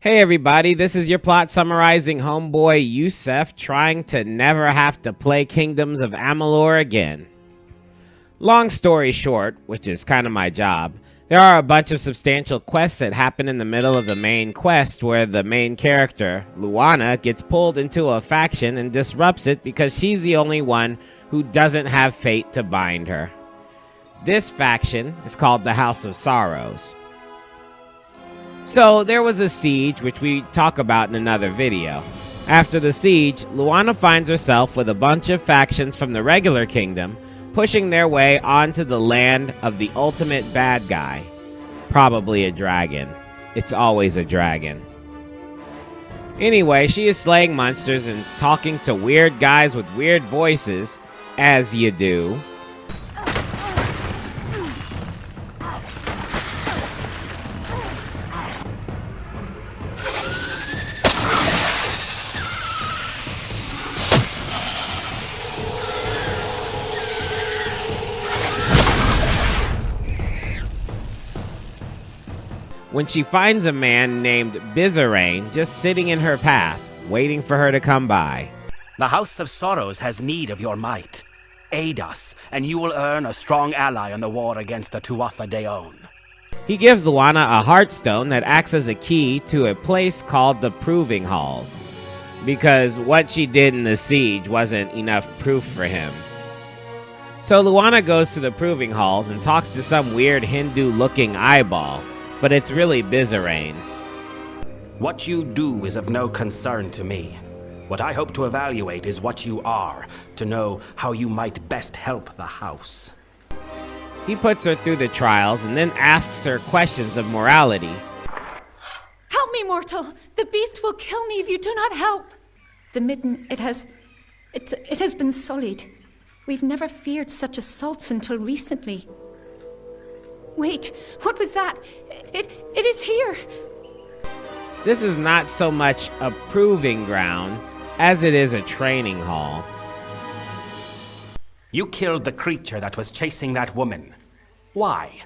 Hey everybody, this is your plot summarizing homeboy Yusef trying to never have to play Kingdoms of Amalur again. Long story short, which is kind of my job, there are a bunch of substantial quests that happen in the middle of the main quest where the main character, Luana, gets pulled into a faction and disrupts it because she's the only one who doesn't have fate to bind her. This faction is called the House of Sorrows. So there was a siege, which we talk about in another video. After the siege, Luana finds herself with a bunch of factions from the regular kingdom pushing their way onto the land of the ultimate bad guy. Probably a dragon. It's always a dragon. Anyway, she is slaying monsters and talking to weird guys with weird voices, as you do. When she finds a man named Bizarrain just sitting in her path, waiting for her to come by. The House of Sorrows has need of your might. Aid us, and you will earn a strong ally in the war against the Tuatha Deon. He gives Luana a heartstone that acts as a key to a place called the Proving Halls, because what she did in the siege wasn't enough proof for him. So Luana goes to the Proving Halls and talks to some weird Hindu-looking eyeball, but it's really Bizarrain. What you do is of no concern to me. What I hope to evaluate is what you are, to know how you might best help the house. He puts her through the trials and then asks her questions of morality. Help me, mortal! The beast will kill me if you do not help! The midden, it has been sullied. We've never feared such assaults until recently. Wait, what was that? It is here! This is not so much a proving ground as it is a training hall. You killed the creature that was chasing that woman. Why?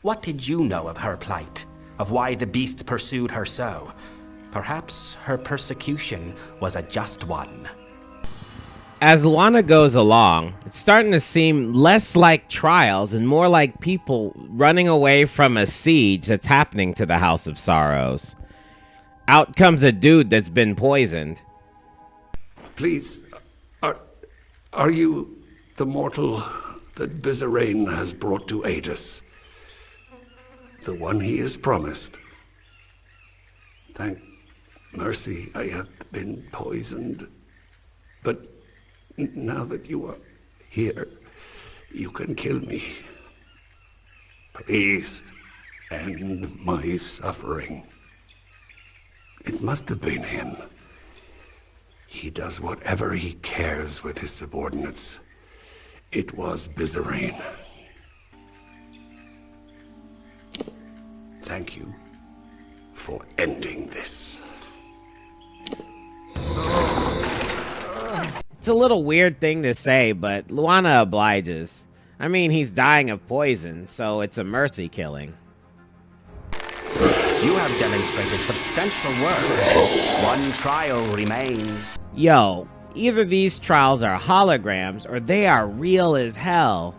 What did you know of her plight? Of why the beast pursued her so? Perhaps her persecution was a just one. As Luana goes along, it's starting to seem less like trials and more like people running away from a siege that's happening to the House of Sorrows. Out comes a dude that's been poisoned. Please, are you the mortal that Bizarrain has brought to aid us? The one he is promised? Thank mercy I have been poisoned, but now that you are here, you can kill me. Please, end my suffering. It must have been him. He does whatever he cares with his subordinates. It was Bizarrain. Thank you for ending this. It's a little weird thing to say, but Luana obliges. I mean, he's dying of poison, so it's a mercy killing. You have demonstrated substantial work. One trial remains. Yo, either these trials are holograms or they are real as hell.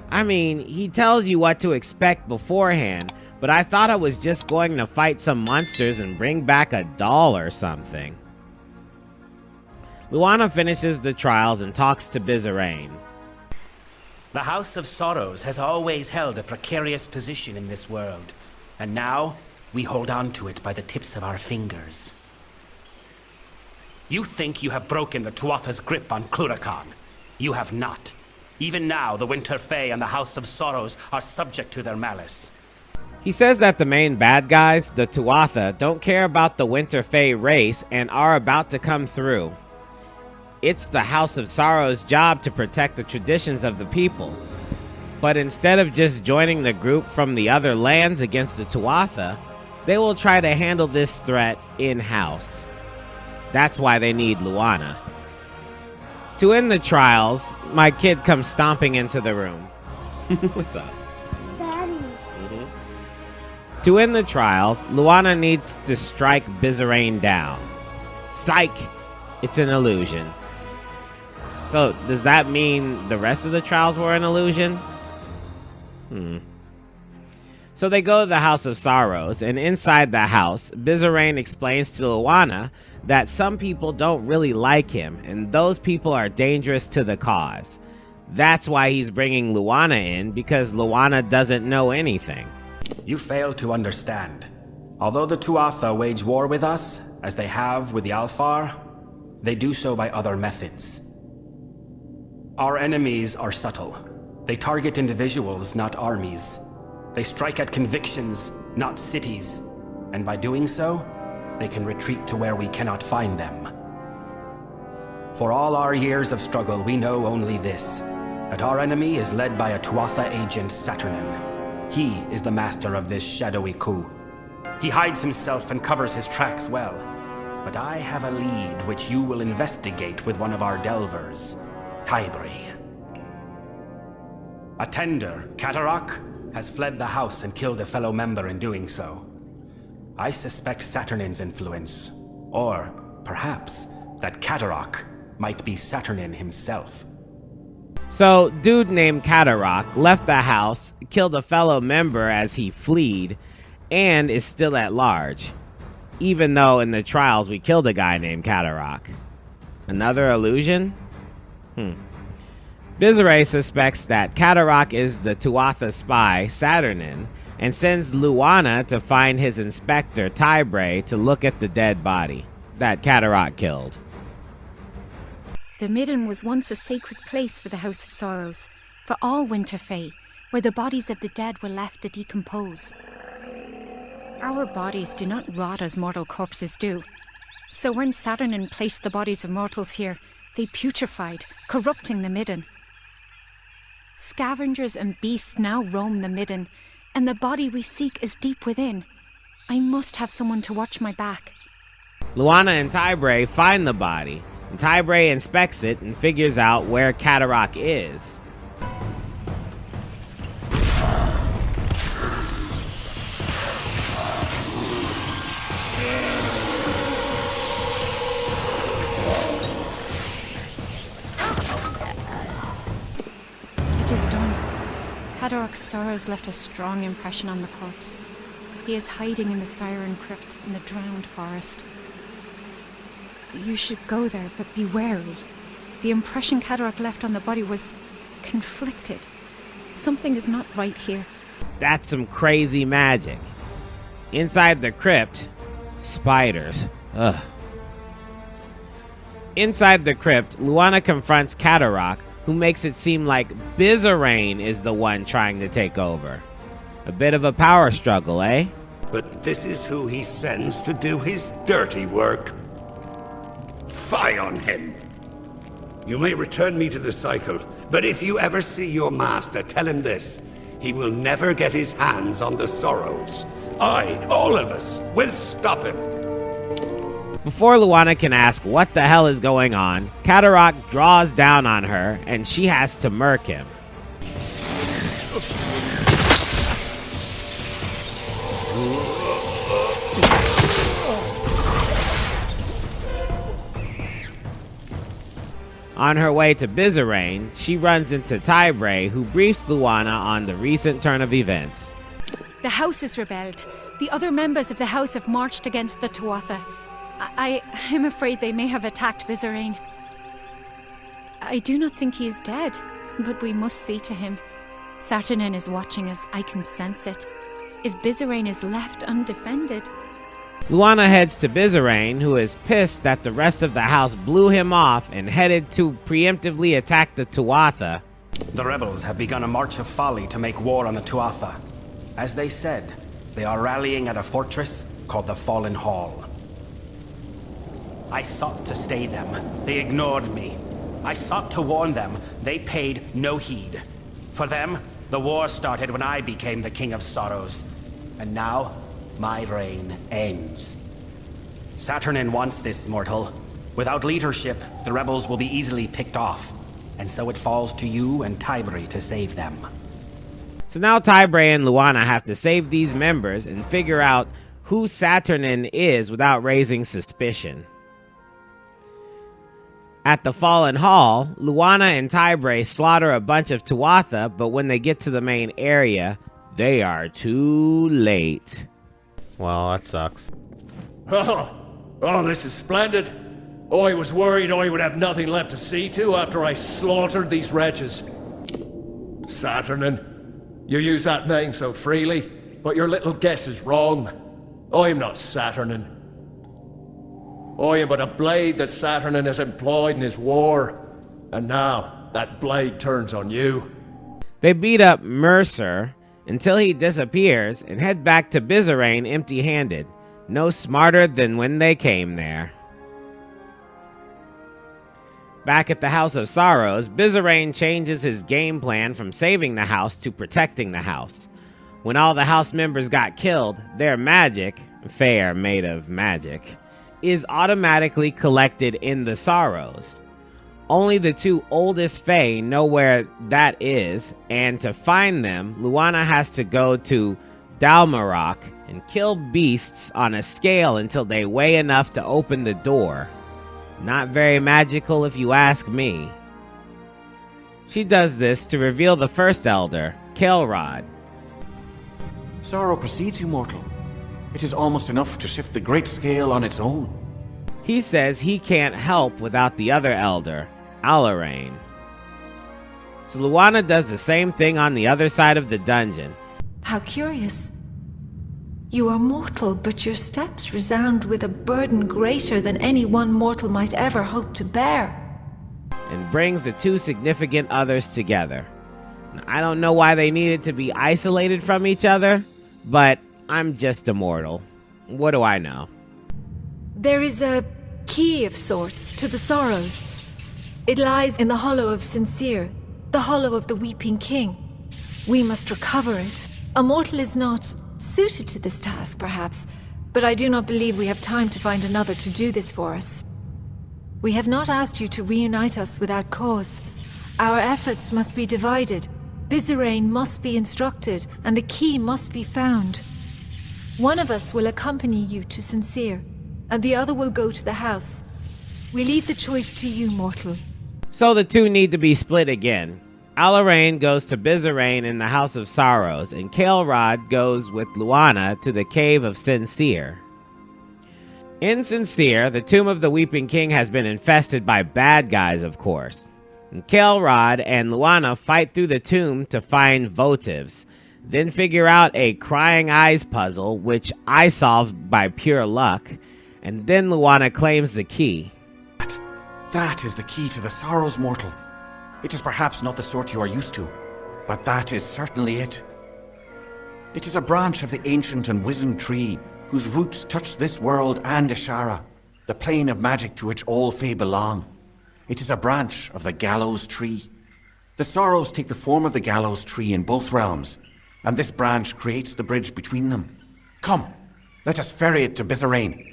I mean, he tells you what to expect beforehand, but I thought I was just going to fight some monsters and bring back a doll or something. Luana finishes the trials and talks to Bizarrain. The House of Sorrows has always held a precarious position in this world, and now we hold on to it by the tips of our fingers. You think you have broken the Tuatha's grip on Cluracan. You have not. Even now, the Winter Fae and the House of Sorrows are subject to their malice. He says that the main bad guys, the Tuatha, don't care about the Winter Fae race and are about to come through. It's the House of Sorrows' job to protect the traditions of the people. But instead of just joining the group from the other lands against the Tuatha, they will try to handle this threat in-house. That's why they need Luana. To end the trials, my kid comes stomping into the room. What's up? Daddy. To win the trials, Luana needs to strike Bizarane down. Psych! It's an illusion. So, does that mean the rest of the trials were an illusion? So they go to the House of Sorrows, and inside the house, Bizarane explains to Luana that some people don't really like him, and those people are dangerous to the cause. That's why he's bringing Luana in, because Luana doesn't know anything. You fail to understand. Although the Tuatha wage war with us, as they have with the Alfar, they do so by other methods. Our enemies are subtle. They target individuals, not armies. They strike at convictions, not cities. And by doing so, they can retreat to where we cannot find them. For all our years of struggle, we know only this, that our enemy is led by a Tuatha agent, Saturnin. He is the master of this shadowy coup. He hides himself and covers his tracks well. But I have a lead which you will investigate with one of our delvers, Tybri. A tender, Catarak, has fled the house and killed a fellow member in doing so. I suspect Saturnin's influence, or perhaps that Catarak might be Saturnin himself. So, dude named Catarak left the house, killed a fellow member as he fled, and is still at large. Even though in the trials we killed a guy named Catarak. Another illusion? Bizarre suspects that Catarak is the Tuatha spy, Saturnin, and sends Luana to find his inspector, Tybri, to look at the dead body that Catarak killed. The Midden was once a sacred place for the House of Sorrows, for all Winterfell, where the bodies of the dead were left to decompose. Our bodies do not rot as mortal corpses do. So when Saturnin placed the bodies of mortals here, they putrefied, corrupting the Midden. Scavengers and beasts now roam the Midden, and the body we seek is deep within. I must have someone to watch my back. Luana and Tybri find the body, and Tybri inspects it and figures out where Catarak is. It is done. Catarak's sorrows left a strong impression on the corpse. He is hiding in the Siren Crypt in the drowned forest. You should go there, but be wary. The impression Catarak left on the body was conflicted. Something is not right here. That's some crazy magic. Inside the crypt, spiders. Ugh. Inside the crypt, Luana confronts Catarak, who makes it seem like Bizarane is the one trying to take over. A bit of a power struggle, eh? But this is who he sends to do his dirty work. Fie on him! You may return me to the cycle, but if you ever see your master, tell him this. He will never get his hands on the Sorrows. All of us, will stop him. Before Luana can ask what the hell is going on, Catarak draws down on her, and she has to murk him. On her way to Bizarane, she runs into Tybri, who briefs Luana on the recent turn of events. The house has rebelled. The other members of the house have marched against the Tuatha. I'm afraid they may have attacked Bizarane. I do not think he is dead, but we must see to him. Saturnin is watching us, I can sense it. If Bizarane is left undefended... Luana heads to Bizarane, who is pissed that the rest of the house blew him off and headed to preemptively attack the Tuatha. The rebels have begun a march of folly to make war on the Tuatha. As they said, they are rallying at a fortress called the Fallen Hall. I sought to stay them. They ignored me. I sought to warn them. They paid no heed. For them, the war started when I became the King of Sorrows. And now, my reign ends. Saturnin wants this, mortal. Without leadership, the rebels will be easily picked off. And so it falls to you and Tybri to save them. So now Tybray and Luana have to save these members and figure out who Saturnin is without raising suspicion. At the Fallen Hall, Luana and Tybray slaughter a bunch of Tuatha, but when they get to the main area, they are too late. Well, that sucks. Oh, this is splendid. I was worried I would have nothing left to see to after I slaughtered these wretches. Saturnin, you use that name so freely, but your little guess is wrong. I am not Saturnin. I am but a blade that Saturnin has employed in his war, and now that blade turns on you. They beat up Mercer until he disappears and head back to Bizarane empty-handed, no smarter than when they came there. Back at the House of Sorrows, Bizarane changes his game plan from saving the house to protecting the house. When all the house members got killed, their magic, Fae are made of magic, is automatically collected in the Sorrows. Only the two oldest Fae know where that is, and to find them, Luana has to go to Dalmarok and kill beasts on a scale until they weigh enough to open the door. Not very magical if you ask me. She does this to reveal the first elder, Kelrod. Sorrow precedes you, mortal. It is almost enough to shift the great scale on its own. He says he can't help without the other elder, Alarain. So Luana does the same thing on the other side of the dungeon. How curious. You are mortal, but your steps resound with a burden greater than any one mortal might ever hope to bear. And brings the two significant others together. Now, I don't know why they needed to be isolated from each other, but I'm just a mortal. What do I know? There is a key of sorts to the Sorrows. It lies in the Hollow of Sincere, the Hollow of the Weeping King. We must recover it. A mortal is not suited to this task, perhaps, but I do not believe we have time to find another to do this for us. We have not asked you to reunite us without cause. Our efforts must be divided. Bizarane must be instructed, and the key must be found. One of us will accompany you to Sincere, and the other will go to the house. We leave the choice to you, mortal. So the two need to be split again. Alarain goes to Bizarane in the House of Sorrows, and Kelrod goes with Luana to the Cave of Sincere. In Sincere, the Tomb of the Weeping King has been infested by bad guys, of course. And Kelrod and Luana fight through the tomb to find votives, then figure out a Crying Eyes puzzle, which I solved by pure luck, and then Luana claims the key. That is the key to the Sorrows, mortal. It is perhaps not the sort you are used to, but that is certainly it. It is a branch of the ancient and wizened tree whose roots touch this world and Ishara, the plane of magic to which all Fae belong. It is a branch of the Gallows Tree. The Sorrows take the form of the Gallows Tree in both realms, and this branch creates the bridge between them. Come, let us ferry it to Bizarane.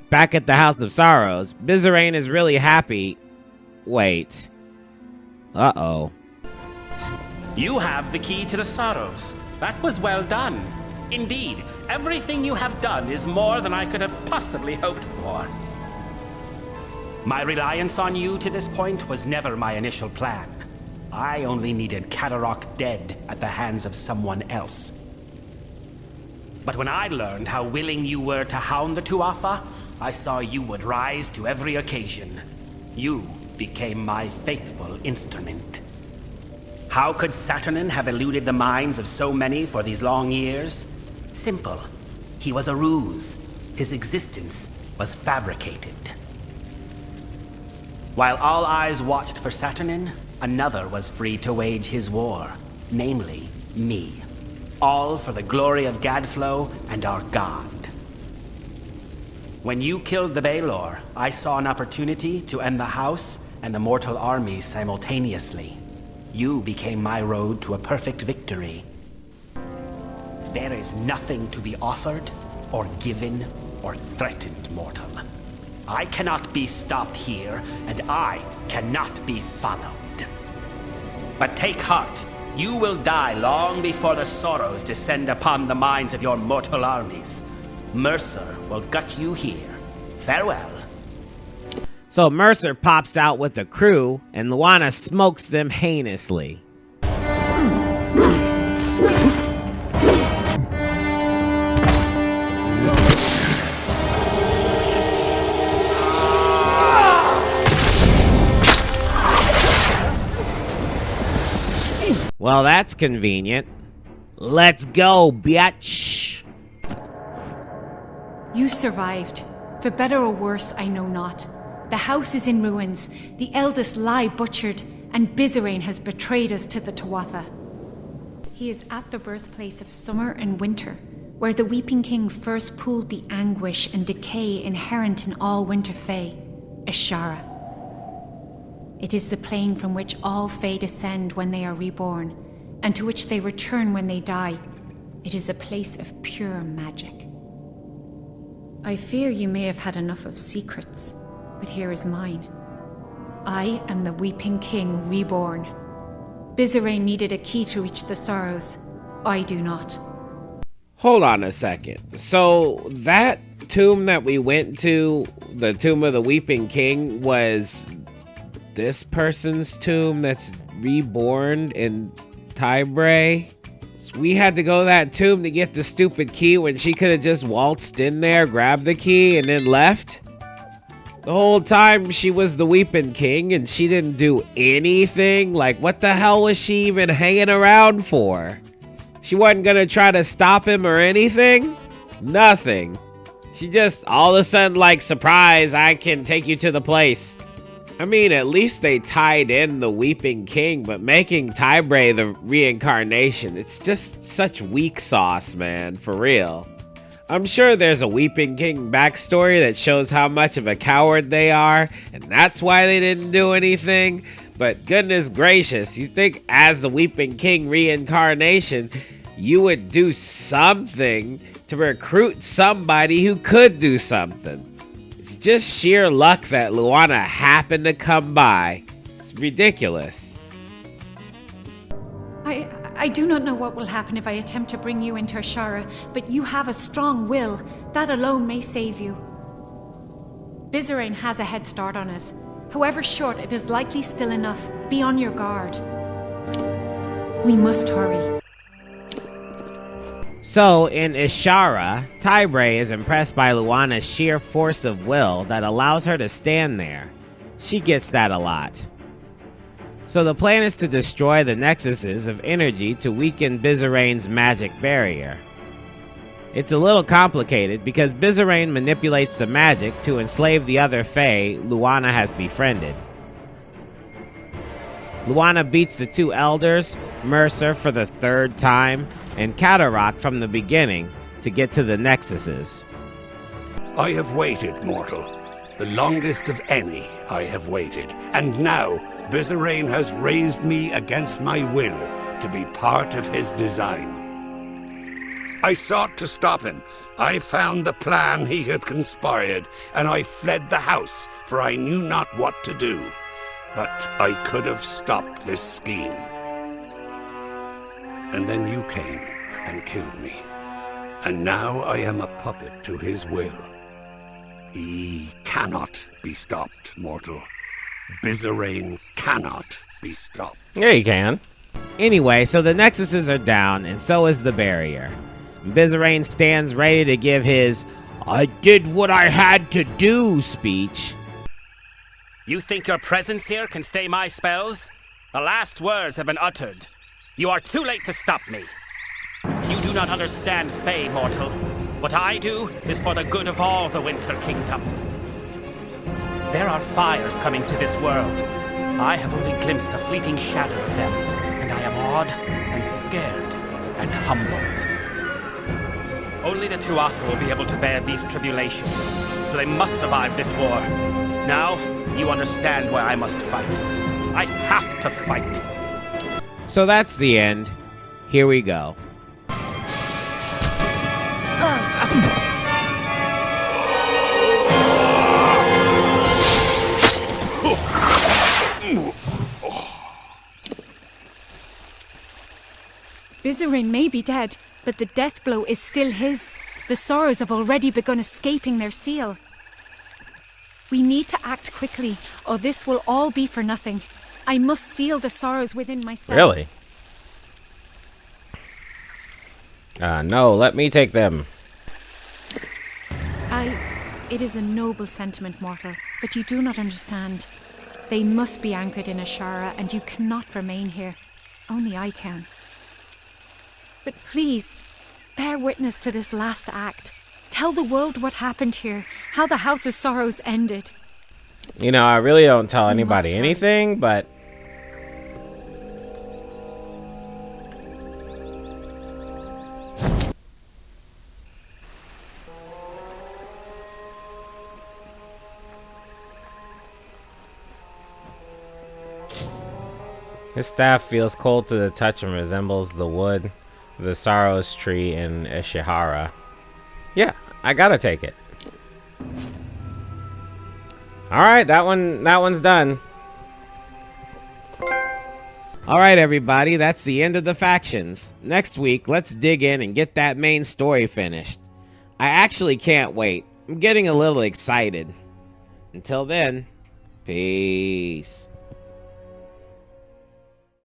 Back at the House of Sorrows, Bizarane is really happy. Wait. Uh-oh. You have the key to the Sorrows. That was well done. Indeed, everything you have done is more than I could have possibly hoped for. My reliance on you to this point was never my initial plan. I only needed Kadarok dead at the hands of someone else. But when I learned how willing you were to hound the Tuatha, I saw you would rise to every occasion. You became my faithful instrument. How could Saturnin have eluded the minds of so many for these long years? Simple. He was a ruse. His existence was fabricated. While all eyes watched for Saturnin, another was free to wage his war, namely me. All for the glory of Gadflow and our god. When you killed the Baelor, I saw an opportunity to end the house and the mortal armies simultaneously. You became my road to a perfect victory. There is nothing to be offered, or given, or threatened, mortal. I cannot be stopped here, and I cannot be followed. But take heart. You will die long before the sorrows descend upon the minds of your mortal armies. Mercer will gut you here. Farewell. So Mercer pops out with the crew, and Luana smokes them heinously. Well, that's convenient. Let's go, bitch. You survived. For better or worse, I know not. The house is in ruins, the eldest lie butchered, and Bizarane has betrayed us to the Tuatha. He is at the birthplace of summer and winter, where the Weeping King first pooled the anguish and decay inherent in all winter fae, Ishara. It is the plane from which all fae descend when they are reborn, and to which they return when they die. It is a place of pure magic. I fear you may have had enough of secrets, but here is mine. I am the Weeping King reborn. Bizarane needed a key to reach the Sorrows. I do not. Hold on a second. So that tomb that we went to, the tomb of the Weeping King, was this person's tomb that's reborn in Tybray? So we had to go to that tomb to get the stupid key when she could have just waltzed in there, grabbed the key, and then left? The whole time she was the Weeping King and she didn't do anything? Like, what the hell was she even hanging around for? She wasn't gonna try to stop him or anything? Nothing. She just all of a sudden like, surprise, I can take you to the place. I mean, at least they tied in the Weeping King, but making Tybray the reincarnation, it's just such weak sauce, man, for real. I'm sure there's a Weeping King backstory that shows how much of a coward they are, and that's why they didn't do anything. But goodness gracious, you think as the Weeping King reincarnation, you would do something to recruit somebody who could do something. It's just sheer luck that Luana happened to come by. It's ridiculous. I do not know what will happen if I attempt to bring you into Ashara, but you have a strong will. That alone may save you. Bizarane has a head start on us. However short, it is likely still enough. Be on your guard. We must hurry. So, in Ishara, Tybray is impressed by Luana's sheer force of will that allows her to stand there. She gets that a lot. So the plan is to destroy the nexuses of energy to weaken Bizarane's magic barrier. It's a little complicated because Bizarane manipulates the magic to enslave the other Fae Luana has befriended. Luana beats the two elders, Mercer for the third time, and Cataract from the beginning to get to the nexuses. I have waited, mortal. The longest of any I have waited. And now, Bizarane has raised me against my will to be part of his design. I sought to stop him. I found the plan he had conspired, and I fled the house, for I knew not what to do. But I could have stopped this scheme. And then you came and killed me. And now I am a puppet to his will. He cannot be stopped, mortal. Bizarane cannot be stopped. Yeah, you can. Anyway, so the nexuses are down, and so is the barrier. Bizarane stands ready to give his "I did what I had to do" speech. You think your presence here can stay my spells? The last words have been uttered. You are too late to stop me. You do not understand, Fae mortal. What I do is for the good of all the Winter Kingdom. There are fires coming to this world. I have only glimpsed a fleeting shadow of them, and I am awed and scared and humbled. Only the Tuatha will be able to bear these tribulations, so they must survive this war. Now, you understand why I must fight. I have to fight. So that's the end. Here we go. Bizarin may be dead, but the death blow is still his. The Sorrows have already begun escaping their seal. We need to act quickly, or this will all be for nothing. I must seal the Sorrows within myself. Really? No, let me take them. It is a noble sentiment, mortal, but you do not understand. They must be anchored in Ashara, and you cannot remain here. Only I can. But please, bear witness to this last act. Tell the world what happened here, how the House of Sorrows ended. You know, I really don't tell We anybody must try. anything, but... His staff feels cold to the touch and resembles the wood of the Sorrows tree in Ishihara. Yeah, I gotta take it. Alright, that one's done. Alright, everybody, that's the end of the factions. Next week, let's dig in and get that main story finished. I actually can't wait. I'm getting a little excited. Until then, peace.